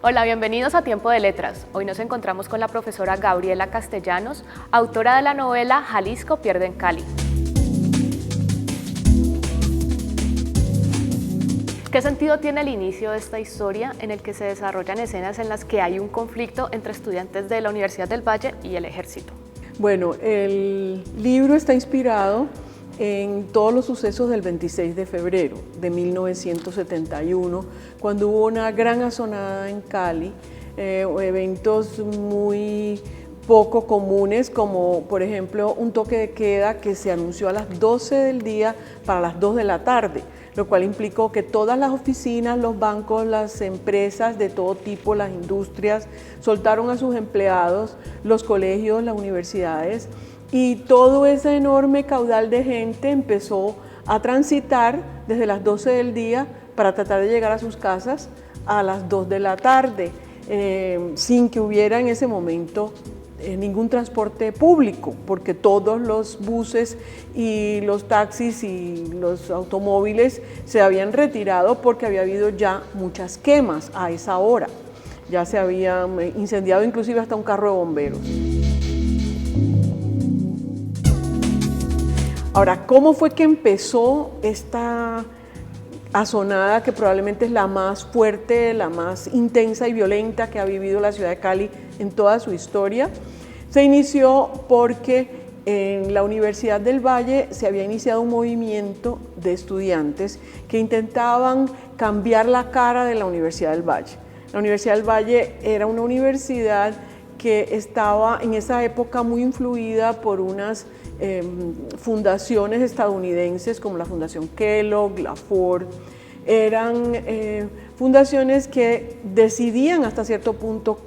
Hola, bienvenidos a Tiempo de Letras. Hoy nos encontramos con la profesora Gabriela Castellanos, autora de la novela Jalisco pierde en Cali. ¿Qué sentido tiene el inicio de esta historia en el que se desarrollan escenas en las que hay un conflicto entre estudiantes de la Universidad del Valle y el Ejército? Bueno, el libro está inspirado en todos los sucesos del 26 de febrero de 1971, cuando hubo una gran asonada en Cali, eventos muy poco comunes, como por ejemplo un toque de queda que se anunció a las 12 del día para las 2 de la tarde, lo cual implicó que todas las oficinas, los bancos, las empresas de todo tipo, las industrias, soltaron a sus empleados, los colegios, las universidades, y todo ese enorme caudal de gente empezó a transitar desde las 12 del día para tratar de llegar a sus casas a las 2 de la tarde, sin que hubiera en ese momento ningún transporte público, porque todos los buses y los taxis y los automóviles se habían retirado porque había habido ya muchas quemas a esa hora. Ya se había incendiado inclusive hasta un carro de bomberos. Ahora, ¿cómo fue que empezó esta asonada que probablemente es la más fuerte, la más intensa y violenta que ha vivido la ciudad de Cali en toda su historia? Se inició porque en la Universidad del Valle se había iniciado un movimiento de estudiantes que intentaban cambiar la cara de la Universidad del Valle. La Universidad del Valle era una universidad que estaba en esa época muy influida por unas fundaciones estadounidenses como la Fundación Kellogg, la Ford. Eran fundaciones que decidían hasta cierto punto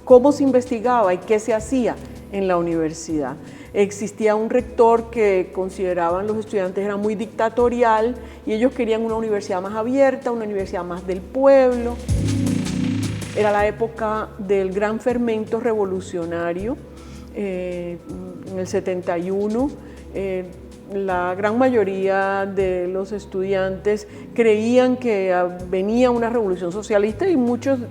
cómo se investigaba y qué se hacía en la universidad. Existía un rector que consideraban los estudiantes era muy dictatorial y ellos querían una universidad más abierta, una universidad más del pueblo. Era la época del gran fermento revolucionario. En el 71, la gran mayoría de los estudiantes creían que venía una revolución socialista y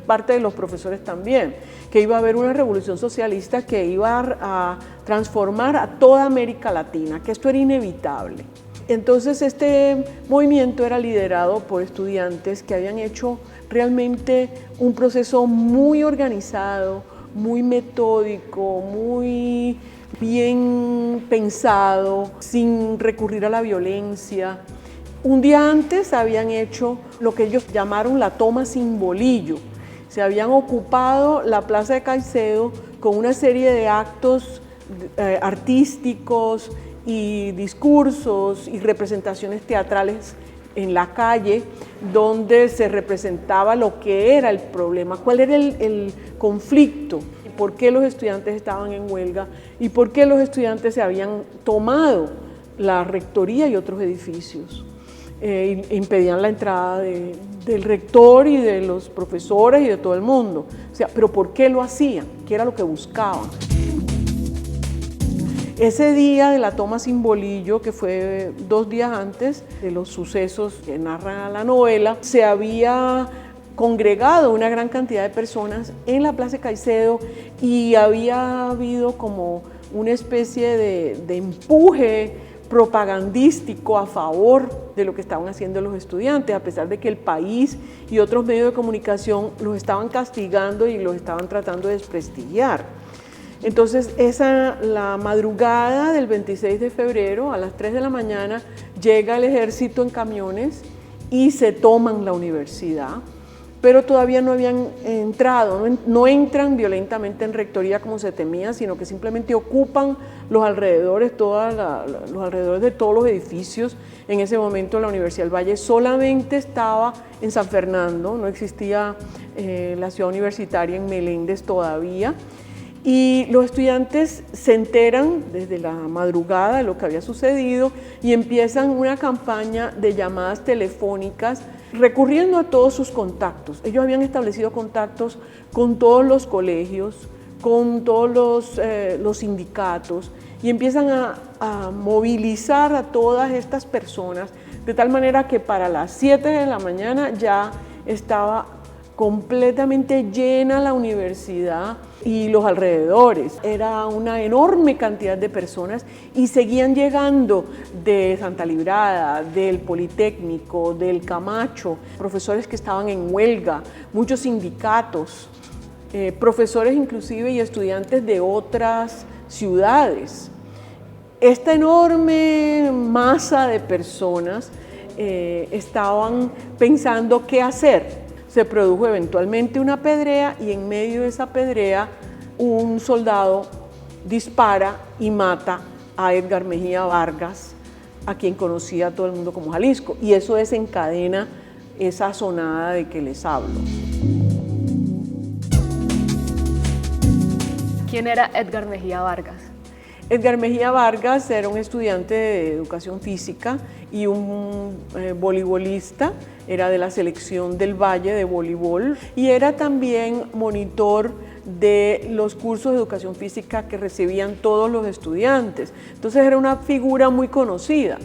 parte de los profesores también, que iba a haber una revolución socialista que iba a transformar a toda América Latina, que esto era inevitable. Entonces este movimiento era liderado por estudiantes que habían hecho realmente un proceso muy organizado, muy metódico, muy bien pensado, sin recurrir a la violencia. Un día antes habían hecho lo que ellos llamaron la toma sin bolillo. Se habían ocupado la Plaza de Caicedo con una serie de actos artísticos y discursos y representaciones teatrales en la calle, donde se representaba lo que era el problema, cuál era el conflicto, por qué los estudiantes estaban en huelga y por qué los estudiantes se habían tomado la rectoría y otros edificios. Impedían la entrada del rector y de los profesores y de todo el mundo. O sea, ¿pero por qué lo hacían? ¿Qué era lo que buscaban? Ese día de la toma sin bolillo, que fue 2 días antes de los sucesos que narra la novela, se había congregado una gran cantidad de personas en la Plaza de Caicedo y había habido como una especie de empuje propagandístico a favor de lo que estaban haciendo los estudiantes, a pesar de que el país y otros medios de comunicación los estaban castigando y los estaban tratando de desprestigiar. Entonces, la madrugada del 26 de febrero, a las 3 de la mañana, llega el ejército en camiones y se toman la universidad, pero todavía no habían entrado, no entran violentamente en rectoría como se temía, sino que simplemente ocupan los alrededores, los alrededores de todos los edificios. En ese momento la Universidad del Valle solamente estaba en San Fernando, no existía la ciudad universitaria en Meléndez todavía. Y los estudiantes se enteran desde la madrugada de lo que había sucedido y empiezan una campaña de llamadas telefónicas recurriendo a todos sus contactos. Ellos habían establecido contactos con todos los colegios, con todos los sindicatos y empiezan a movilizar a todas estas personas de tal manera que para las 7 de la mañana ya estaba completamente llena la universidad y los alrededores. Era una enorme cantidad de personas y seguían llegando de Santa Librada, del Politécnico, del Camacho, profesores que estaban en huelga, muchos sindicatos, profesores inclusive y estudiantes de otras ciudades. Esta enorme masa de personas estaban pensando qué hacer. Se produjo eventualmente una pedrea y en medio de esa pedrea un soldado dispara y mata a Edgar Mejía Vargas, a quien conocía todo el mundo como Jalisco, y eso desencadena esa asonada de que les hablo. ¿Quién era Edgar Mejía Vargas? Edgar Mejía Vargas era un estudiante de educación física y un voleibolista, era de la selección del Valle de voleibol y era también monitor de los cursos de educación física que recibían todos los estudiantes. Entonces era una figura muy conocida.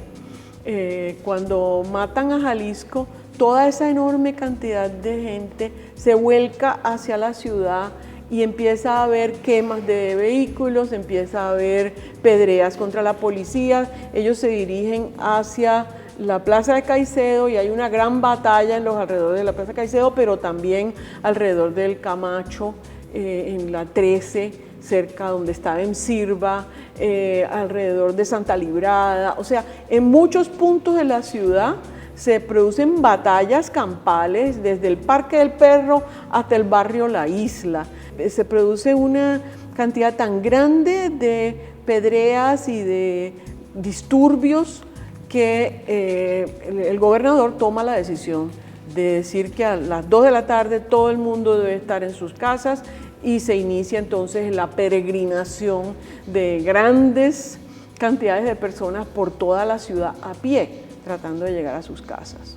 Cuando matan a Jalisco, toda esa enorme cantidad de gente se vuelca hacia la ciudad y empieza a haber quemas de vehículos, empieza a haber pedreas contra la policía. Ellos se dirigen hacia la Plaza de Caicedo y hay una gran batalla en los alrededores de la Plaza de Caicedo, pero también alrededor del Camacho, en la 13, cerca donde estaba en Sirva, alrededor de Santa Librada. O sea, en muchos puntos de la ciudad se producen batallas campales, desde el Parque del Perro hasta el barrio La Isla. Se produce una cantidad tan grande de pedreas y de disturbios que el gobernador toma la decisión de decir que a las 2 de la tarde todo el mundo debe estar en sus casas y se inicia entonces la peregrinación de grandes cantidades de personas por toda la ciudad a pie, tratando de llegar a sus casas.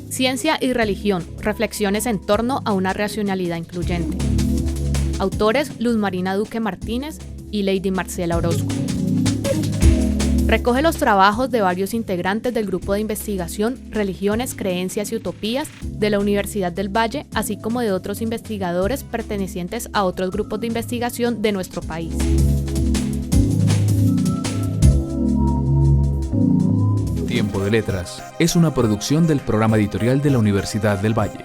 Ciencia y religión, reflexiones en torno a una racionalidad incluyente. Autores Luz Marina Duque Martínez y Lady Marcela Orozco. Recoge los trabajos de varios integrantes del grupo de investigación Religiones, Creencias y Utopías de la Universidad del Valle, así como de otros investigadores pertenecientes a otros grupos de investigación de nuestro país. Tiempo de Letras es una producción del programa editorial de la Universidad del Valle.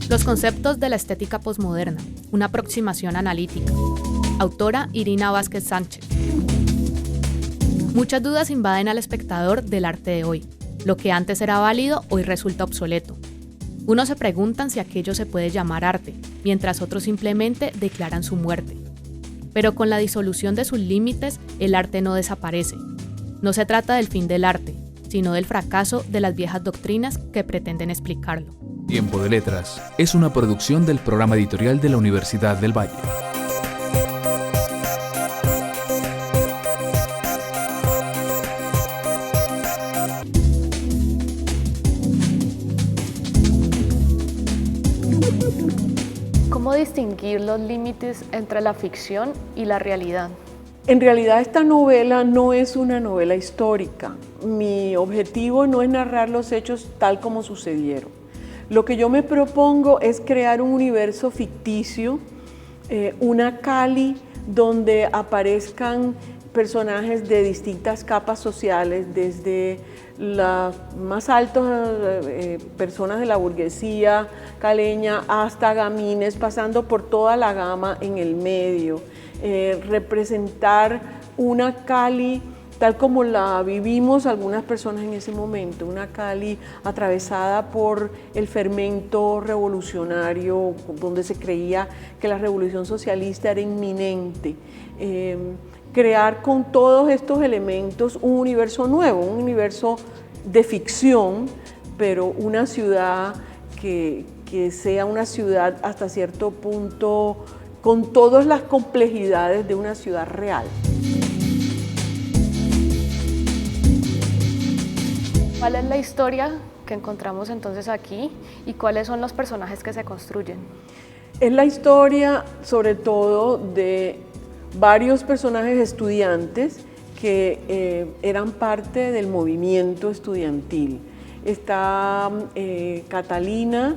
Los conceptos de la estética posmoderna, una aproximación analítica. Autora Irina Vázquez Sánchez. Muchas dudas invaden al espectador del arte de hoy. Lo que antes era válido, hoy resulta obsoleto. Unos se preguntan si aquello se puede llamar arte, mientras otros simplemente declaran su muerte. Pero con la disolución de sus límites, el arte no desaparece. No se trata del fin del arte, sino del fracaso de las viejas doctrinas que pretenden explicarlo. Tiempo de Letras es una producción del programa editorial de la Universidad del Valle. ¿Cómo distinguir los límites entre la ficción y la realidad? En realidad esta novela no es una novela histórica. Mi objetivo no es narrar los hechos tal como sucedieron. Lo que yo me propongo es crear un universo ficticio, una Cali donde aparezcan personajes de distintas capas sociales, desde las más altas personas de la burguesía caleña hasta gamines, pasando por toda la gama en el medio. Representar una Cali tal como la vivimos algunas personas en ese momento, una Cali atravesada por el fermento revolucionario, donde se creía que la revolución socialista era inminente. Crear con todos estos elementos un universo nuevo, un universo de ficción, pero una ciudad que sea una ciudad hasta cierto punto con todas las complejidades de una ciudad real. ¿Cuál es la historia que encontramos entonces aquí y cuáles son los personajes que se construyen? Es la historia sobre todo de varios personajes estudiantes que eran parte del movimiento estudiantil. Está Catalina,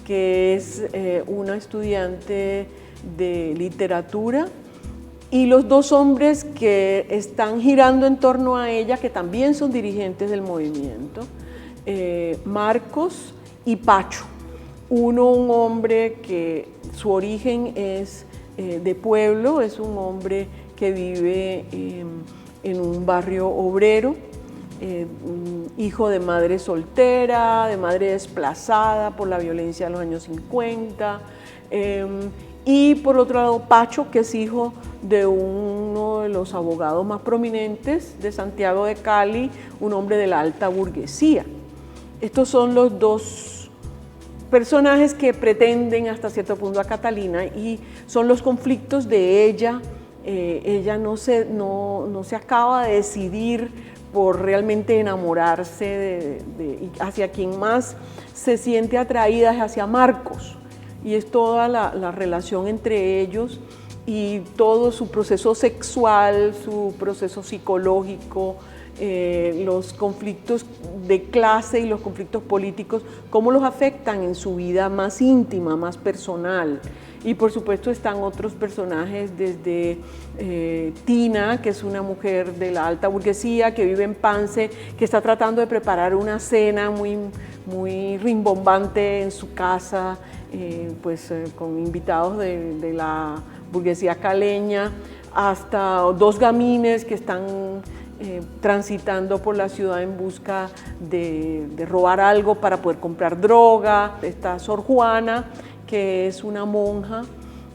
que es una estudiante de literatura, y los dos hombres que están girando en torno a ella, que también son dirigentes del movimiento, Marcos y Pacho. Uno, un hombre que su origen es de pueblo, es un hombre que vive en un barrio obrero, hijo de madre soltera, de madre desplazada por la violencia de los años 50, y por otro lado Pacho, que es hijo de uno de los abogados más prominentes de Santiago de Cali, un hombre de la alta burguesía. Estos son los dos personajes que pretenden hasta cierto punto a Catalina, y son los conflictos de ella. Ella no se acaba de decidir por realmente enamorarse hacia quien más se siente atraída es hacia Marcos, y es toda la relación entre ellos y todo su proceso sexual, su proceso psicológico, los conflictos de clase y los conflictos políticos, cómo los afectan en su vida más íntima, más personal. Y por supuesto están otros personajes, desde Tina, que es una mujer de la alta burguesía que vive en Pance, que está tratando de preparar una cena muy rimbombante en su casa, con invitados de la burguesía caleña, hasta dos gamines que están transitando por la ciudad en busca de robar algo para poder comprar droga. Está Sor Juana, que es una monja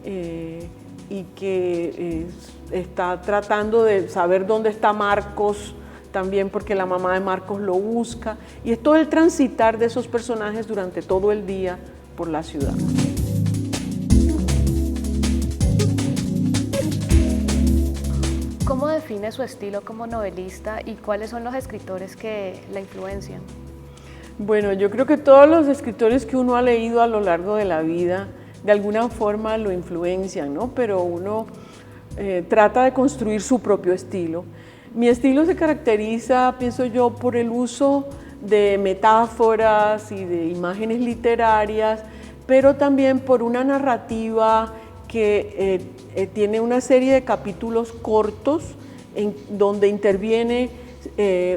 y que está tratando de saber dónde está Marcos, también porque la mamá de Marcos lo busca, y es todo el transitar de esos personajes durante todo el día por la ciudad. ¿Cómo define su estilo como novelista y cuáles son los escritores que la influencian? Bueno, yo creo que todos los escritores que uno ha leído a lo largo de la vida de alguna forma lo influencian, ¿no? Pero uno trata de construir su propio estilo. Mi estilo se caracteriza, pienso yo, por el uso de metáforas y de imágenes literarias, pero también por una narrativa que tiene una serie de capítulos cortos donde interviene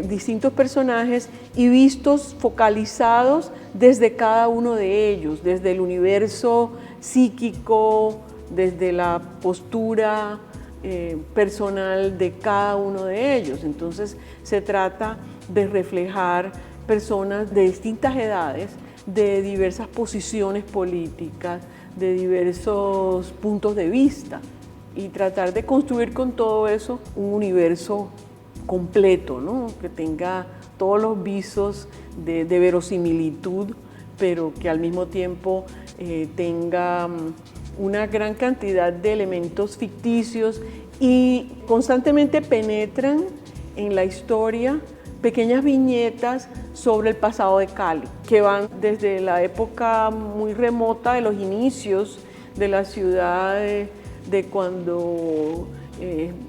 distintos personajes y vistos focalizados desde cada uno de ellos, desde el universo psíquico, desde la postura personal de cada uno de ellos. Entonces se trata de reflejar personas de distintas edades, de diversas posiciones políticas, de diversos puntos de vista, y tratar de construir con todo eso un universo completo, ¿no? Que tenga todos los visos de verosimilitud, pero que al mismo tiempo tenga una gran cantidad de elementos ficticios, y constantemente penetran en la historia pequeñas viñetas sobre el pasado de Cali, que van desde la época muy remota de los inicios de la ciudad, de cuando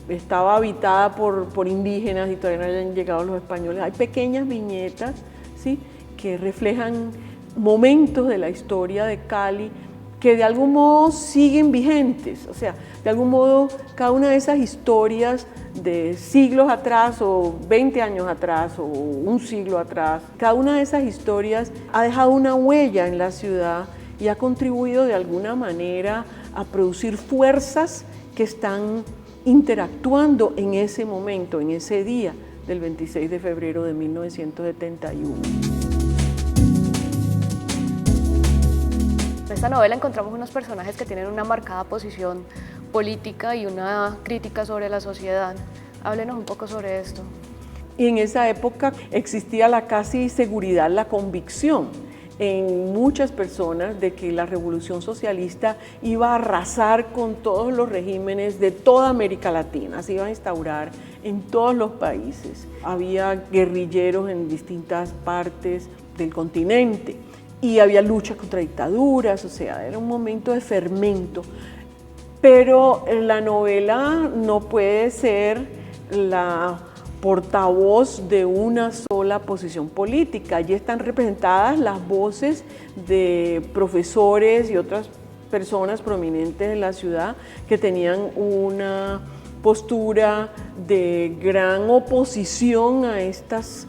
estaba habitada por indígenas y todavía no habían llegado los españoles. Hay pequeñas viñetas, ¿sí?, que reflejan momentos de la historia de Cali que de algún modo siguen vigentes. O sea, de algún modo cada una de esas historias de siglos atrás o 20 años atrás o un siglo atrás, cada una de esas historias ha dejado una huella en la ciudad y ha contribuido de alguna manera a producir fuerzas que están interactuando en ese momento, en ese día del 26 de febrero de 1971. En esta novela encontramos unos personajes que tienen una marcada posición política y una crítica sobre la sociedad. Háblenos un poco sobre esto. Y en esa época existía la casi seguridad, la convicción en muchas personas de que la revolución socialista iba a arrasar con todos los regímenes de toda América Latina, se iba a instaurar en todos los países. Había guerrilleros en distintas partes del continente y había lucha contra dictaduras, o sea, era un momento de fermento. Pero la novela no puede ser la portavoz de una sola posición política. Allí están representadas las voces de profesores y otras personas prominentes de la ciudad que tenían una postura de gran oposición a estas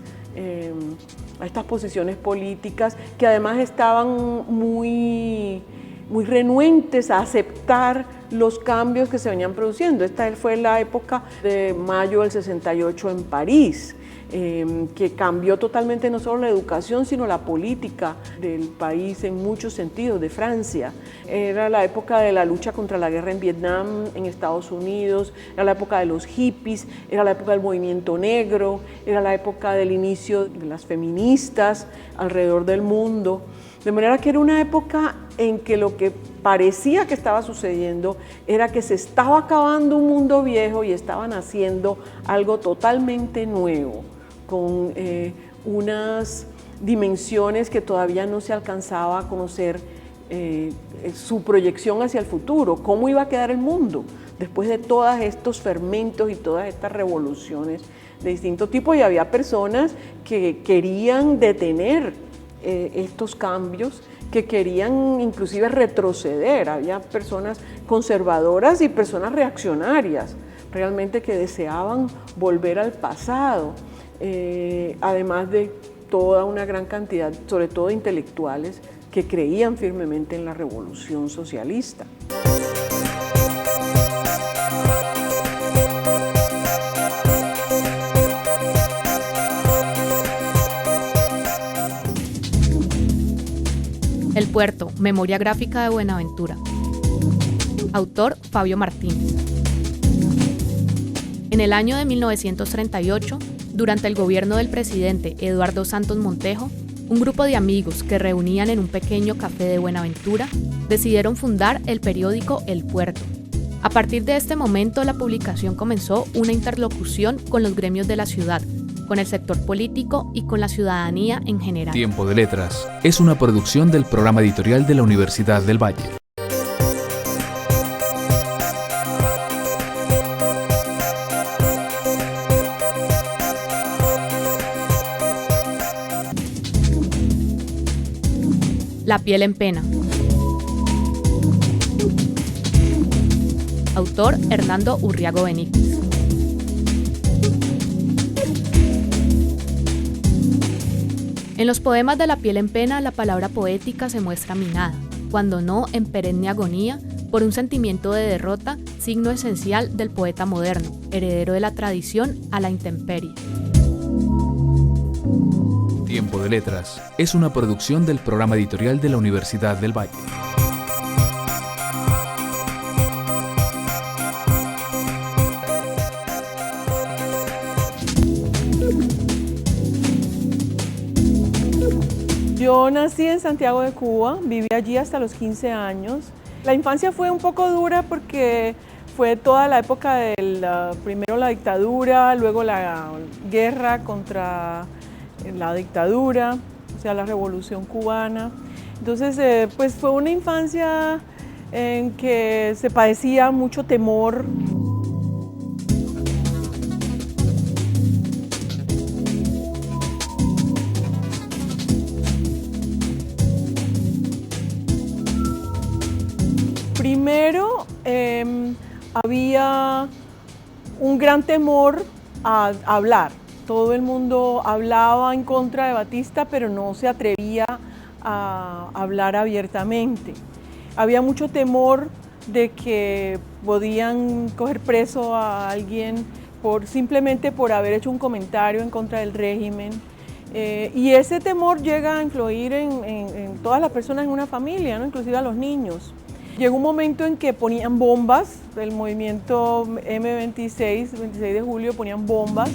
posiciones políticas, que además estaban muy renuentes a aceptar los cambios que se venían produciendo. Esta fue la época de mayo del 68 en París, que cambió totalmente no solo la educación, sino la política del país en muchos sentidos, de Francia. Era la época de la lucha contra la guerra en Vietnam, en Estados Unidos, era la época de los hippies, era la época del movimiento negro, era la época del inicio de las feministas alrededor del mundo. De manera que era una época en que lo que parecía que estaba sucediendo era que se estaba acabando un mundo viejo y estaban haciendo algo totalmente nuevo, con unas dimensiones que todavía no se alcanzaba a conocer su proyección hacia el futuro, cómo iba a quedar el mundo después de todos estos fermentos y todas estas revoluciones de distinto tipo. Y había personas que querían detener estos cambios, que querían inclusive retroceder. Había personas conservadoras y personas reaccionarias, realmente que deseaban volver al pasado, además de toda una gran cantidad, sobre todo de intelectuales, que creían firmemente en la revolución socialista. El puerto, memoria gráfica de Buenaventura. Autor Fabio Martínez. En el año de 1938, durante el gobierno del presidente Eduardo Santos Montejo, un grupo de amigos que reunían en un pequeño café de Buenaventura decidieron fundar el periódico El Puerto. A partir de este momento, la publicación comenzó una interlocución con los gremios de la ciudad, con el sector político y con la ciudadanía en general. Tiempo de Letras es una producción del programa editorial de la Universidad del Valle. La piel en pena. Autor Hernando Urriago Benítez. En los poemas de La piel en pena, la palabra poética se muestra minada, cuando no en perenne agonía, por un sentimiento de derrota, signo esencial del poeta moderno, heredero de la tradición a la intemperie. Tiempo de Letras es una producción del programa editorial de la Universidad del Valle. Yo nací en Santiago de Cuba, viví allí hasta los 15 años. La infancia fue un poco dura porque fue toda la época de primero la dictadura, luego la guerra contra la dictadura, o sea, la revolución cubana. Entonces, pues fue una infancia en que se padecía mucho temor. Primero, había un gran temor a hablar. Todo el mundo hablaba en contra de Batista, pero no se atrevía a hablar abiertamente. Había mucho temor de que podían coger preso a alguien simplemente por haber hecho un comentario en contra del régimen. Y ese temor llega a influir en todas las personas en una familia, ¿no? Inclusive a los niños. Llegó un momento en que ponían bombas, el movimiento M26, 26 de julio, ponían bombas.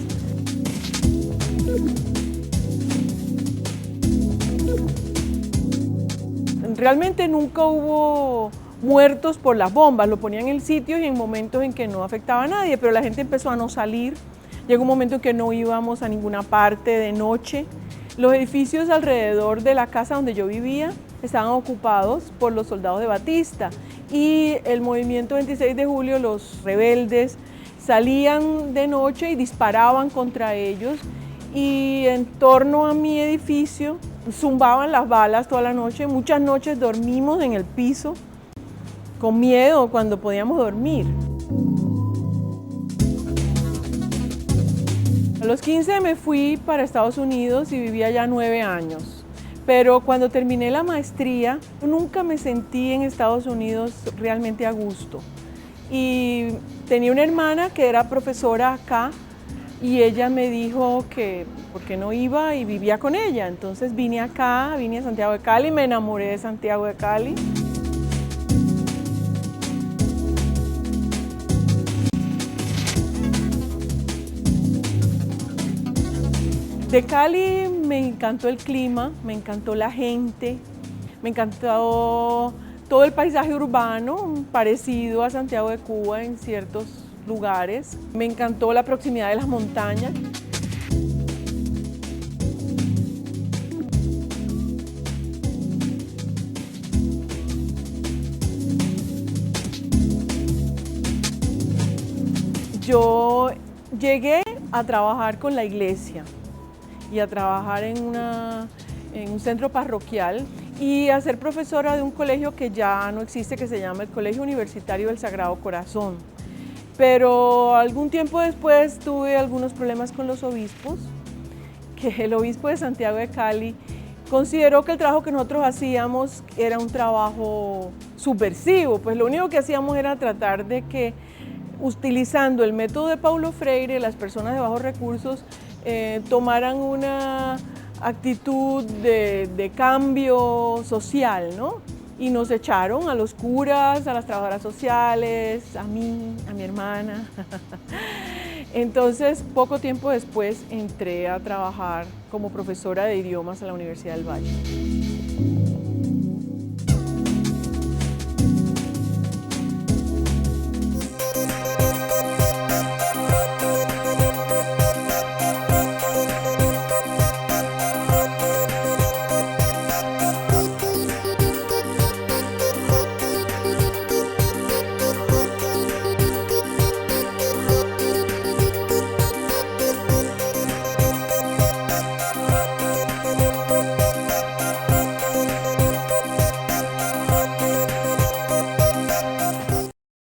realmente nunca hubo muertos por las bombas, lo ponían en sitios y en momentos en que no afectaba a nadie, pero la gente empezó a no salir. Llegó un momento en que no íbamos a ninguna parte de noche. Los edificios alrededor de la casa donde yo vivía estaban ocupados por los soldados de Batista y el movimiento 26 de julio, los rebeldes, salían de noche y disparaban contra ellos, y en torno a mi edificio zumbaban las balas toda la noche. Muchas noches dormimos en el piso con miedo cuando podíamos dormir. A los 15 me fui para Estados Unidos y viví allá 9 años. Pero cuando terminé la maestría, nunca me sentí en Estados Unidos realmente a gusto. Y tenía una hermana que era profesora acá y ella me dijo que por qué no iba y vivía con ella. Entonces vine acá, vine a Santiago de Cali, me enamoré de Santiago de Cali. De Cali me encantó el clima, me encantó la gente, me encantó todo el paisaje urbano, parecido a Santiago de Cuba en ciertos lugares. Me encantó la proximidad de las montañas. Yo llegué a trabajar con la iglesia y a trabajar en un centro parroquial y a ser profesora de un colegio que ya no existe, que se llama el Colegio Universitario del Sagrado Corazón. Pero algún tiempo después tuve algunos problemas con los obispos, que el obispo de Santiago de Cali consideró que el trabajo que nosotros hacíamos era un trabajo subversivo, pues lo único que hacíamos era tratar de que, utilizando el método de Paulo Freire, las personas de bajos recursos tomaran una actitud de cambio social, ¿no? Y nos echaron a los curas, a las trabajadoras sociales, a mí, a mi hermana. Entonces, poco tiempo después entré a trabajar como profesora de idiomas a la Universidad del Valle.